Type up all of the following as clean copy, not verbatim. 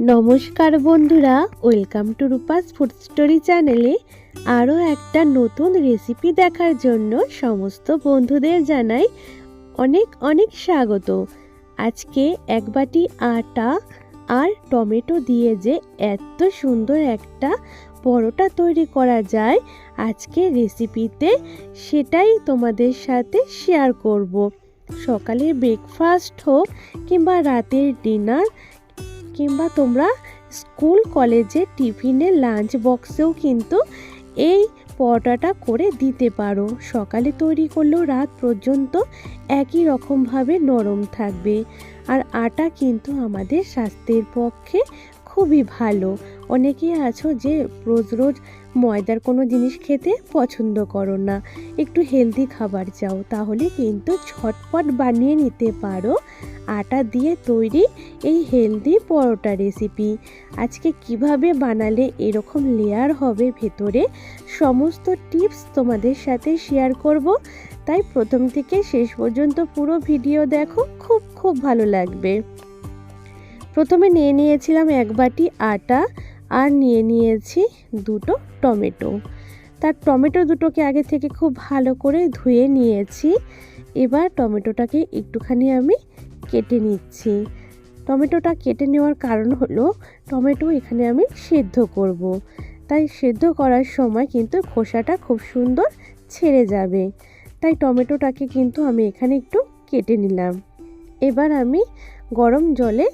নমস্কার বন্ধুরা, welcome to Rupa's food story চ্যানেলে আরও একটা নতুন রেসিপি দেখার জন্য সমস্ত বন্ধুদের জানাই অনেক অনেক স্বাগত। আজকে এক বাটি আটা আর টমেটো দিয়ে যে এত সুন্দর একটা পরোটা তৈরি করা যায় আজকে রেসিপিতে, সেটাই তোমাদের সাথে শেয়ার করব। সকালের ব্রেকফাস্ট হোক কিংবা রাতের ডিনার কিংবা তোমরা স্কুল কলেজে টিফিনে লাঞ্চ বক্সেও কিন্তু এই পরোটাটা করে দিতে পারো। সকালে তৈরি করলেও রাত পর্যন্ত একই রকমভাবে নরম থাকবে। আর আটা কিন্তু আমাদের স্বাস্থ্যের পক্ষে খুবই ভালো। অনেকেই আছো যে রোজ রোজ ময়দার কোনো জিনিস খেতে পছন্দ করো না, একটু হেলদি খাবার চাও, তাহলে কিন্তু ঝটপট বানিয়ে নিতে পারো আটা দিয়ে তৈরি এই হেলদি পরোটা রেসিপি। আজকে কিভাবে বানালে এরকম লেয়ার হবে ভেতরে, সমস্ত টিপস তোমাদের সাথে শেয়ার করব। তাই প্রথম থেকে শেষ পর্যন্ত পুরো ভিডিও দেখো, খুব খুব ভালো লাগবে। প্রথমে নিয়ে নিয়েছিলাম এক বাটি আটা আর নিয়ে নিয়েছি দুটো টমেটো। তার টমেটো দুটোকে আগে থেকে খুব ভালো করে ধুয়ে নিয়েছি। এবার টমেটোটাকে একটুখানি আমি কেটে নিচ্ছি। টমেটোটা কেটে নেওয়ার কারণ হলো টমেটো এখানে আমি সেদ্ধ করব। তাই সেদ্ধ করার সময় কিন্তু খোসাটা খুব সুন্দর ছেড়ে যাবে। তাই টমেটোটাকে কিন্তু আমি এখানে একটু কেটে নিলাম। এবার আমি গরম জলে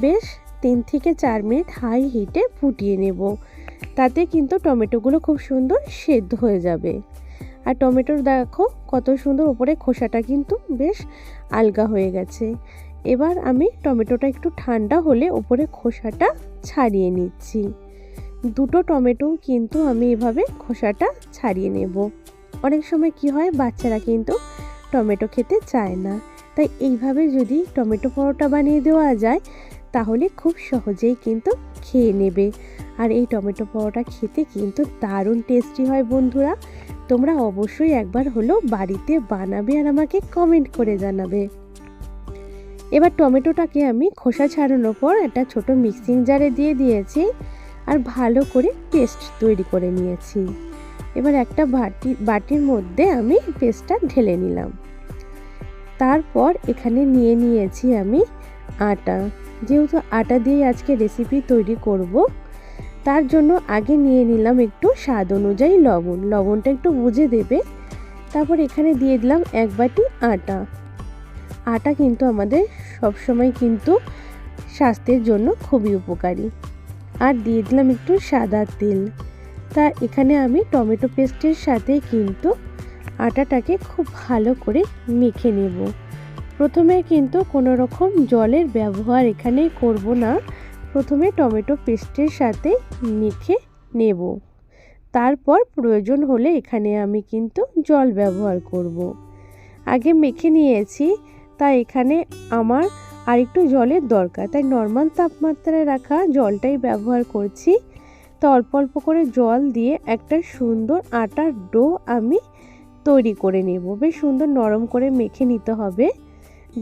বেশ 3 থেকে 4 মিনিট হাই হিটে ফুটিয়ে নেব। তাতে কিন্তু টমেটোগুলো খুব সুন্দর সেদ্ধ হয়ে যাবে। আর টমেটোর দেখো কত সুন্দর উপরে খোসাটা কিন্তু বেশ আলগা হয়ে গেছে। এবার আমি টমেটোটা একটু ঠান্ডা হলে উপরে খোসাটা ছাড়িয়ে নিচ্ছি। দুটো টমেটো কিন্তু আমি এভাবে খোসাটা ছাড়িয়ে নেব। অনেক সময় কি হয়, বাচ্চারা কিন্তু টমেটো খেতে চায় না। তাই এইভাবে যদি টমেটো পরোটা বানিয়ে দেওয়া যায় তাহলে খুব সহজেই কিন্তু খেয়ে নেবে। আর এই টমেটো পরোটা খেতে কিন্তু দারুণ টেস্টি হয় বন্ধুরা। তোমরা অবশ্যই একবার হলেও বাড়িতে বানাবে আর আমাকে কমেন্ট করে জানাবে। এবার টমেটোটাকে আমি খোসা ছাড়ানোর পর একটা ছোট মিক্সিং জারে দিয়ে দিয়েছি আর ভালো করে পেস্ট তৈরি করে নিয়েছি। এবার একটা বাটির মধ্যে আমি পেস্টটা ঢেলে নিলাম। তারপর এখানে নিয়ে নিয়েছি আমি আটা। যেহেতু আটা দিয়ে আজকে রেসিপি তৈরি করব, তার জন্য আগে নিয়ে নিলাম একটু স্বাদ অনুযায়ী লবণ। লবণটা একটু বুঝে দেবে। তারপর এখানে দিয়ে দিলাম এক বাটি আটা। আটা কিন্তু আমাদের সবসময় কিন্তু স্বাস্থ্যের জন্য খুবই উপকারী। আর দিয়ে দিলাম একটু সাদা তেল। তা এখানে আমি টমেটো পেস্টের সাথে কিন্তু আটাটাকে খুব ভালো করে মেখে নেব। প্রথমে কিন্তু কোনো রকম জলের ব্যবহার এখানে করব না। প্রথমে টমেটো পেস্টের সাথে মেখে নেব। তারপর প্রয়োজন হলে এখানে আমি কিন্তু জল ব্যবহার করব। আগে মেখে নিয়েছি, তাই এখানে আমার আরেকটু জলের দরকার। তাই নর্মাল তাপমাত্রায় রাখা জলটাই ব্যবহার করছি। তো অল্প অল্প করে জল দিয়ে একটা সুন্দর আটার ডো আমি তৈরি করে নেব। বেশ সুন্দর নরম করে মেখে নিতে হবে,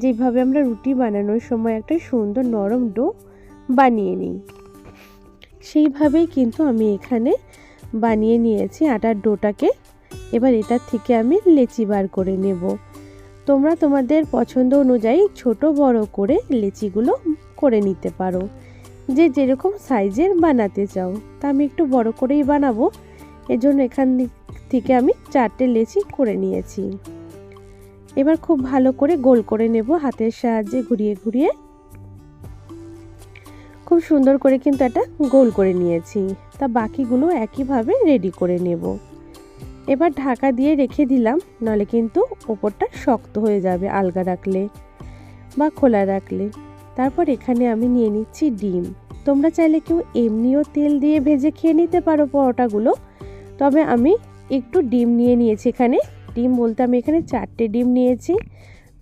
যেভাবে আমরা রুটি বানানোর সময় একটা সুন্দর নরম ডো বানিয়ে নিই, সেইভাবেই কিন্তু আমি এখানে বানিয়ে নিয়েছি আটার ডোটাকে। এবার এটার থেকে আমি লেচি বার করে নেব। তোমরা তোমাদের পছন্দ অনুযায়ী ছোট বড় করে লেচিগুলো করে নিতে পারো, যে যেরকম সাইজের বানাতে চাও। তা আমি একটু বড় করেই বানাবো, এজন্য এখান থেকে আমি 4টে লেচি করে নিয়েছি। এবার খুব ভালো করে গোল করে নেব হাতের সাহায্যে ঘুরিয়ে ঘুরিয়ে। খুব সুন্দর করে কিন্তু এটা গোল করে নিয়েছি। তা বাকিগুলো একইভাবে রেডি করে নেব। এবার ঢাকা দিয়ে রেখে দিলাম, নাহলে কিন্তু ওপরটা শক্ত হয়ে যাবে আলগা রাখলে বা খোলা রাখলে। তারপর এখানে আমি নিয়ে নিচ্ছি ডিম। তোমরা চাইলে কেউ এমনিও তেল দিয়ে ভেজে খেয়ে নিতে পারো পরোটাগুলো, তবে আমি একটু ডিম নিয়ে নিয়েছি। এখানে ডিম বলতে আমি এখানে 4টে ডিম নিয়েছি।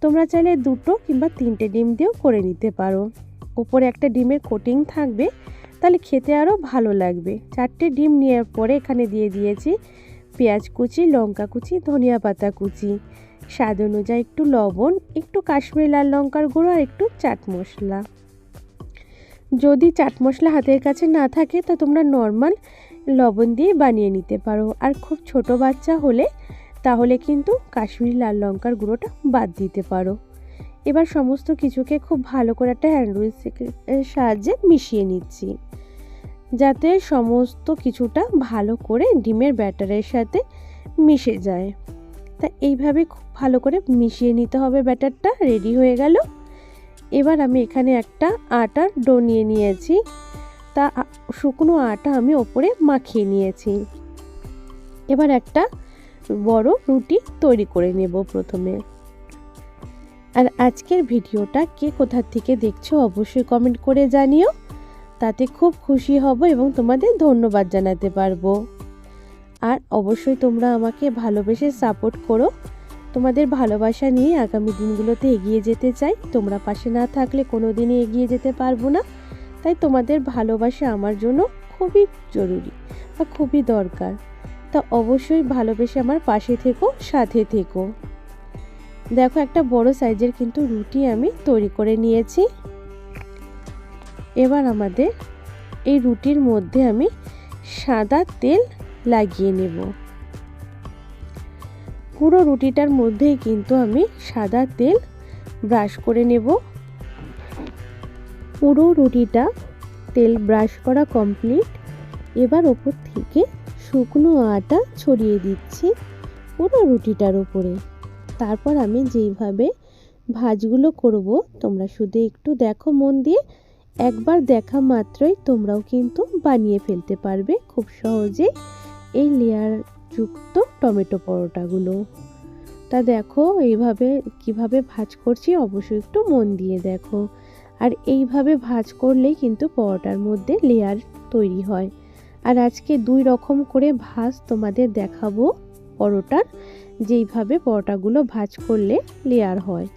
তোমরা চাইলে 2টো কিংবা 3টে ডিম দিয়েও করে নিতে পারো। উপরে একটা ডিমের কোটিং থাকবে, তাহলে খেতে আরও ভালো লাগবে। 4টে ডিম নেওয়ার পরে এখানে দিয়ে দিয়েছি পেঁয়াজ কুচি, লঙ্কা কুচি, ধনিয়া পাতা কুচি, স্বাদ অনুযায়ী একটু লবণ, একটু কাশ্মীরি লাল লঙ্কার গুঁড়ো আর একটু চাট মশলা। যদি চাট মশলা হাতের কাছে না থাকে তা তোমরা নর্মাল লবণ দিয়ে বানিয়ে নিতে পারো। আর খুব ছোট বাচ্চা হলে তাহলে কিন্তু কাশ্মীরি লাল লঙ্কার গুঁড়োটা বাদ দিতে পারো। এবার সমস্ত কিছুকে খুব ভালো করে একটা হ্যান্ড উইস্কের সাহায্যে মিশিয়ে নিচ্ছি, যাতে সমস্ত কিছুটা ভালো করে ডিমের ব্যাটারের সাথে মিশে যায়। তা এইভাবে খুব ভালো করে মিশিয়ে নিতে হবে। ব্যাটারটা রেডি হয়ে গেল। এবার আমি এখানে একটা আটার ডো নিয়ে নিয়েছি। তা শুকনো আটা আমি ওপরে মাখিয়ে নিয়েছি। এবার একটা বড় রুটি তৈরি করে নেব প্রথমে। আর আজকের ভিডিওটা কে কোথা থেকে দেখছো অবশ্যই কমেন্ট করে জানিও, তাতে খুব খুশি হব এবং তোমাদের ধন্যবাদ জানাতে পারবো। আর অবশ্যই তোমরা আমাকে ভালোবেসে সাপোর্ট করো। তোমাদের ভালোবাসা নিয়ে আগামী দিনগুলোতে এগিয়ে যেতে চাই। তোমরা পাশে না থাকলে কোনো দিনই এগিয়ে যেতে পারবো না। তাই তোমাদের ভালোবাসা আমার জন্য খুবই জরুরি বা খুবই দরকার। তা অবশ্যই ভালোবেসে আমার পাশে থেকো, সাথে থেকো। দেখো একটা বড় সাইজের কিন্তু রুটি আমি তৈরি করে নিয়েছি। এবার আমাদের এই রুটির মধ্যে আমি সাদা তেল লাগিয়ে নেব। পুরো রুটিটার মধ্যেই কিন্তু আমি সাদা তেল ব্রাশ করে নেব। পুরো রুটিটা তেল ব্রাশ করা কমপ্লিট। এবার ওপর থেকে শুকনো আটা ছড়িয়ে দিচ্ছি পুরো রুটিটার উপরে। তারপর আমি যেইভাবে ভাঁজগুলো করব তোমরা শুধু একটু দেখো মন দিয়ে। একবার দেখা মাত্রই তোমরাও কিন্তু বানিয়ে ফেলতে পারবে খুব সহজে এই লেয়ার যুক্ত টমেটো পরোটাগুলো। তা দেখো এইভাবে কিভাবে ভাঁজ করছি অবশ্যই একটু মন দিয়ে দেখো। আর এইভাবে ভাঁজ করলেই কিন্তু পরোটার মধ্যে লেয়ার তৈরি হয়। আর আজকে 2 রকম করে ভাঁজ তোমাদের দেখাবো পরোটার, যেইভাবে পরোটাগুলো ভাঁজ করলে লেয়ার হয়।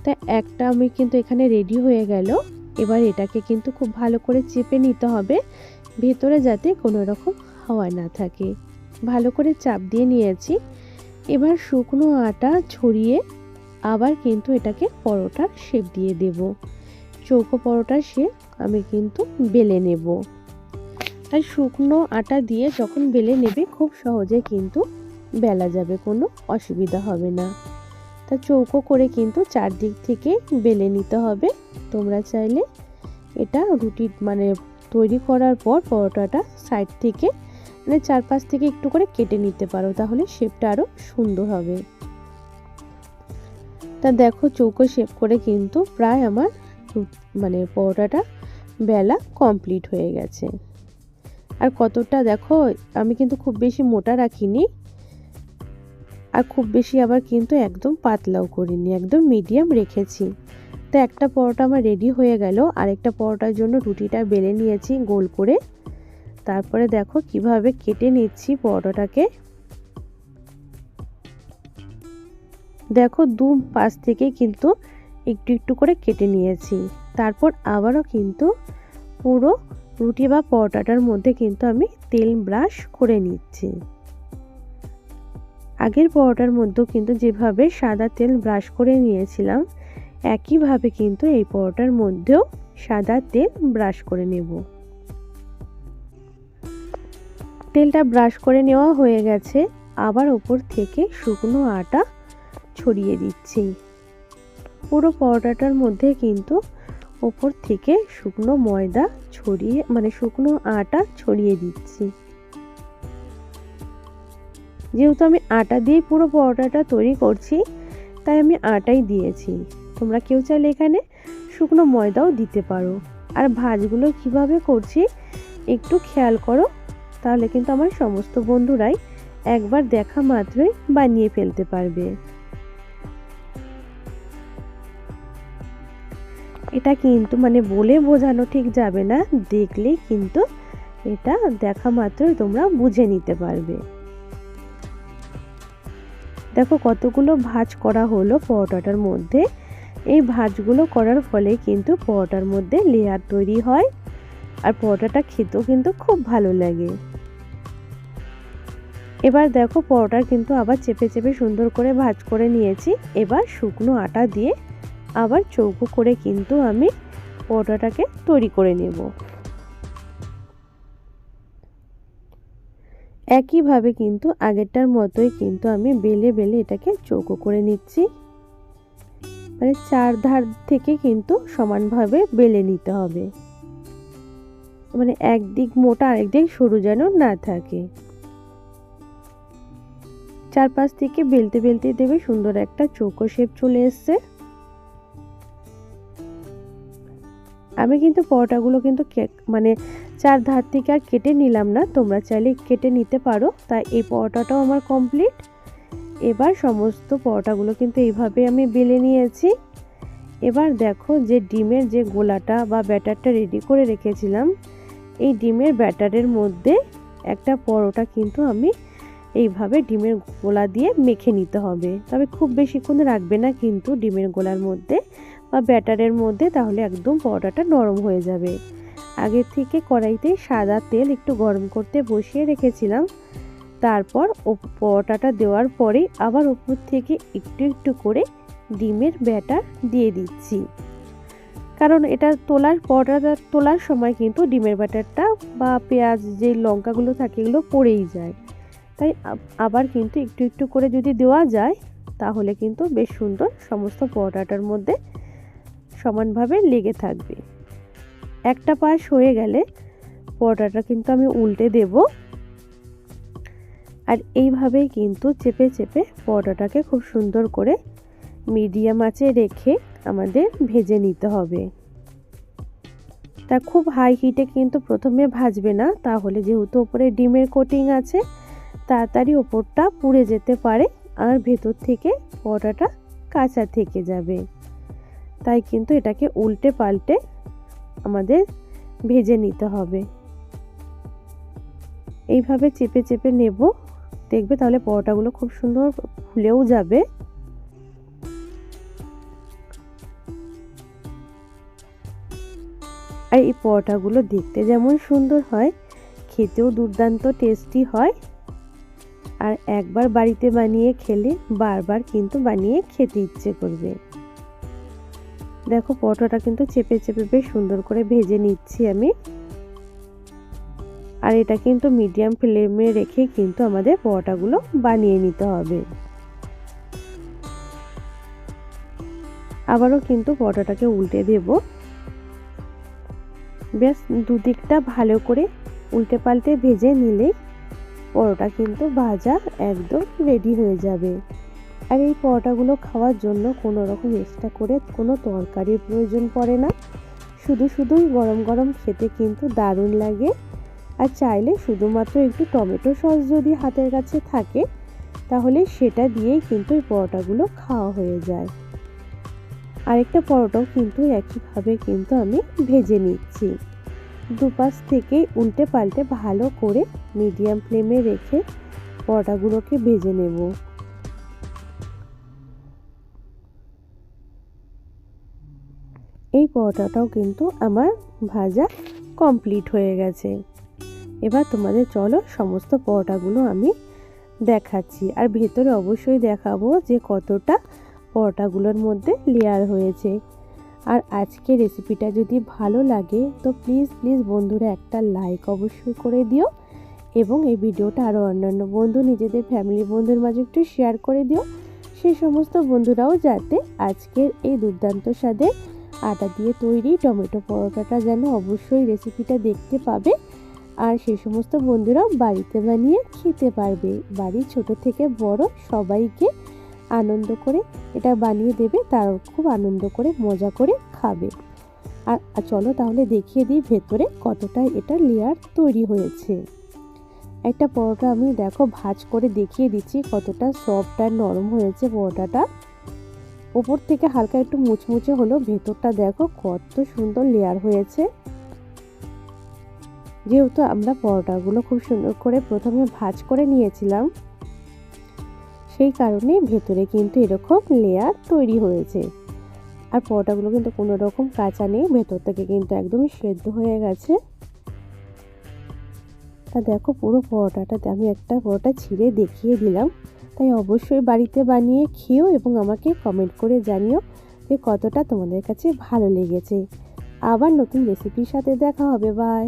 তা একটা আমি কিন্তু এখানে রেডি হয়ে গেল। এবার এটাকে কিন্তু খুব ভালো করে চেপে নিতে হবে, ভেতরে যাতে কোনো রকম হাওয়া না থাকে। ভালো করে চাপ দিয়ে নিয়েছি। এবার শুকনো আটা ছড়িয়ে আবার কিন্তু এটাকে পরোটার শেপ দিয়ে দেব। চৌকো পরোটার শেপ আমি কিন্তু বেলে নেব। তাই শুকনো আটা দিয়ে যখন বেলে নেবে খুব সহজে কিন্তু বেলা যাবে, কোনো অসুবিধা হবে না। তা চৌকো করে কিন্তু চারদিক থেকে বেলে নিতে হবে। তোমরা চাইলে এটা রুটি মানে তৈরি করার পর পরোটাটা সাইড থেকে মানে 4-5 থেকে একটু করে কেটে নিতে পারো, তাহলে শেপটা আরও সুন্দর হবে। তা দেখো চৌকো শেপ করে কিন্তু প্রায় আমার মানে পরোটাটা বেলা কমপ্লিট হয়ে গেছে। আর কতটা দেখো আমি কিন্তু খুব বেশি মোটা রাখিনি, আর খুব বেশি আবার কিন্তু একদম পাতলাও করিনি, একদম মিডিয়াম রেখেছি। তো একটা পরোটা আমার রেডি হয়ে গেল। আরেকটা পরোটার জন্য রুটিটা বেলে নিয়েছি গোল করে। তারপরে দেখো কিভাবে কেটে নিচ্ছি পরোটাটাকে। দেখো 2 পাশ থেকে কিন্তু একটু একটু করে কেটে নিয়েছি। তারপর আবারও কিন্তু পুরো রুটি বা পরোটাটার মধ্যে কিন্তু আমি তেল ব্রাশ করে নিচ্ছি। আগের পরোটার মধ্যেও কিন্তু যেভাবে সাদা তেল ব্রাশ করে নিয়েছিলাম একইভাবে কিন্তু এই পরোটার মধ্যেও সাদা তেল ব্রাশ করে নেব। তেলটা ব্রাশ করে নেওয়া হয়ে গেছে। আবার উপর থেকে শুকনো আটা ছড়িয়ে দিচ্ছি। পুরো পরোটাটার মধ্যে কিন্তু উপর থেকে শুকনো ময়দা ছড়িয়ে মানে শুকনো আটা ছড়িয়ে দিচ্ছি। যেহেতু আমি আটা দিয়ে পুরো পরোটাটা তৈরি করছি তাই আমি আটাই দিয়েছি। তোমরা কেউ চাইলে এখানে শুকনো ময়দাও দিতে পারো। আর ভাঁজগুলো কিভাবে করছি একটু খেয়াল করো, তাহলে কিন্তু আমার সমস্ত বন্ধুরাই একবার দেখা মাত্রই বানিয়ে ফেলতে পারবে। এটা কিন্তু মানে বলে বোঝানো ঠিক যাবে না, দেখলেই কিন্তু এটা দেখা মাত্রই তোমরা বুঝে নিতে পারবে। দেখো কতগুলো ভাঁজ করা হলো পরোটাটার মধ্যে। এই ভাঁজগুলো করার ফলে কিন্তু পরোটার মধ্যে লেয়ার তৈরি হয় আর পরোটাটা খেতেও কিন্তু খুব ভালো লাগে। এবার দেখো পরোটার কিন্তু আবার চেপে চেপে সুন্দর করে ভাঁজ করে নিয়েছি। এবার শুকনো আটা দিয়ে আবার চৌকো করে কিন্তু আমি পরোটাটাকে তৈরি করে নেব। একইভাবে কিন্তু আগেরটার মতোই কিন্তু আমি বেলে বেলে এটাকে চৌকো করে নিচ্ছি। মানে চার ধার থেকে কিন্তু সমানভাবে বেলে নিতে হবে, মানে একদিক মোটা আরেকদিক সরু যেন না থাকে। চারপাশ থেকে বেলতে বেলতে দেবে সুন্দর একটা চৌকো শেপ চলে এসছে। আমি কিন্তু পরোটাগুলো কিন্তু মানে চার ধার থেকে আর কেটে নিলাম না, তোমরা চাইলে কেটে নিতে পারো। তাই এই পরোটাটাও আমার কমপ্লিট। এবার সমস্ত পরোটাগুলো কিন্তু এইভাবে আমি বেলে নিয়েছি। এবার দেখো যে ডিমের যে গোলাটা বা ব্যাটারটা রেডি করে রেখেছিলাম, এই ডিমের ব্যাটারের মধ্যে একটা পরোটা কিন্তু আমি এইভাবে ডিমের গোলা দিয়ে মেখে নিতে হবে। তবে খুব বেশিক্ষণ রাখবে না কিন্তু ডিমের গোলার মধ্যে বা ব্যাটারের মধ্যে, তাহলে একদম পরোটাটা নরম হয়ে যাবে। আগে থেকে কড়াইতে সাদা তেল একটু গরম করতে বসিয়ে রেখেছিলাম। তারপর পরোটাটা দেওয়ার পরে আবার উপর থেকে একটু একটু করে ডিমের ব্যাটার দিয়ে দিচ্ছি, কারণ এটা পরোটাটা তোলার সময় কিন্তু ডিমের ব্যাটারটা বা পেঁয়াজ যে লঙ্কাগুলো থাকে এগুলো পড়েই যায়। তাই আবার কিন্তু একটু একটু করে যদি দেওয়া যায় তাহলে কিন্তু বেশ সুন্দর সমস্ত পরোটাটার মধ্যে সমানভাবে লেগে থাকবে। একটা পাশ হয়ে গেলে পরোটাটা কিন্তু আমি উল্টে দেব। আর এইভাবেই কিন্তু চেপে চেপে পরোটাটাকে খুব সুন্দর করে মিডিয়াম আঁচে রেখে আমাদের ভেজে নিতে হবে। তা খুব হাই হিটে কিন্তু প্রথমে ভাজবে না, তাহলে যেহেতু উপরে ডিমের কোটিং আছে তাড়াতাড়ি ওপরটা পুড়ে যেতে পারে আর ভেতর থেকে পরোটাটা কাঁচা থেকে যাবে। তাই কিন্তু এটাকে উল্টে পাল্টে আমাদের ভেজে নিতে হবে। এইভাবে চেপে চেপে নেব, দেখবে তাহলে পরোটাগুলো খুব সুন্দর ফুলেও যাবে। আর এই পরোটাগুলো দেখতে যেমন সুন্দর হয়, খেতেও দুর্দান্ত টেস্টি হয়। আর একবার বাড়িতে বানিয়ে খেলে বারবার কিন্তু বানিয়ে খেতে ইচ্ছে করবে। দেখো পরোটাটা কিন্তু চেপে চেপে বেশ সুন্দর করে ভেজে নিচ্ছি আমি। আর এটা কিন্তু মিডিয়াম ফ্লেমে রেখে কিন্তু আমাদের পরোটাগুলো বানিয়ে নিতে হবে। আবারও কিন্তু পরোটাটাকে উল্টে দেব। বেশ দুদিকটা ভালো করে উল্টে পাল্টে ভেজে নিলেই পরোটা কিন্তু ভাজা একদম রেডি হয়ে যাবে। আর এই পরোটাগুলো খাওয়ার জন্য কোনো রকম এক্সট্রা করে কোনো তরকারির প্রয়োজন পড়ে না, শুধুই গরম গরম খেতে কিন্তু দারুণ লাগে। আর চাইলে শুধুমাত্র একটু টমেটো সস যদি হাতের কাছে থাকে তাহলে সেটা দিয়েই কিন্তু এই পরোটাগুলো খাওয়া হয়ে যায়। আরেকটা পরোটাও কিন্তু একইভাবে কিন্তু আমি ভেজে নিচ্ছি। দুপাশ থেকে উল্টে পাল্টে ভালো করে মিডিয়াম ফ্লেমে রেখে পরোটাগুলোকে ভেজে নেব। এই পরোটাটাও কিন্তু আমার ভাজা কমপ্লিট হয়ে গেছে। এবার তোমাদের চলো সমস্ত পরোটাগুলো আমি দেখাচ্ছি, আর ভেতরে অবশ্যই দেখাবো যে কতটা পরোটাগুলোর মধ্যে লেয়ার হয়েছে। আর আজকের রেসিপিটা যদি ভালো লাগে তো প্লিজ বন্ধুরা একটা লাইক অবশ্যই করে দিও, এবং এই ভিডিওটা আরও অন্যান্য বন্ধু নিজেদের ফ্যামিলি বন্ধুর মাঝে একটু শেয়ার করে দিও, সেই সমস্ত বন্ধুরাও যাতে আজকের এই দুর্দান্ত স্বাদে আটা দিয়ে তৈরি টমেটো পরোটাটা যেন অবশ্যই রেসিপিটা দেখতে পাবে। আর সেই সমস্ত বন্ধুরাও বাড়িতে বানিয়ে খেতে পারবে। বাড়ির ছোট থেকে বড় সবাইকে আনন্দ করে এটা বানিয়ে দেবে, তারাও খুব আনন্দ করে মজা করে খাবে। আর চলো তাহলে দেখিয়ে দিই ভেতরে কতটা এটা লেয়ার তৈরি হয়েছে। একটা পরোটা আমি দেখো ভাঁজ করে দেখিয়ে দিচ্ছি কতটা সফট আর নরম হয়েছে পরোটাটা। ওপর থেকে হালকা একটু মুচমুচে হলো, ভেতরটা দেখো কত সুন্দর লেয়ার হয়েছে। যেহেতু আমরা পরোটাগুলো খুব সুন্দর করে প্রথমে ভাঁজ করে নিয়েছিলাম, সেই কারণে ভেতরে কিন্তু এরকম লেয়ার তৈরি হয়েছে। আর পরোটাগুলো কিন্তু কোনো রকম কাঁচা নেই, ভেতর থেকে কিন্তু একদমই সেদ্ধ হয়ে গেছে। তা দেখো পুরো পরোটাটাতে আমি একটা পরোটা ছিঁড়ে দেখিয়ে দিলাম। তাই অবশ্যই বাড়িতে বানিয়ে খেও এবং আমাকে কমেন্ট করে জানিও যে কতটা তোমাদের কাছে ভালো লেগেছে। আবার নতুন রেসিপির সাথে দেখা হবে। বাই।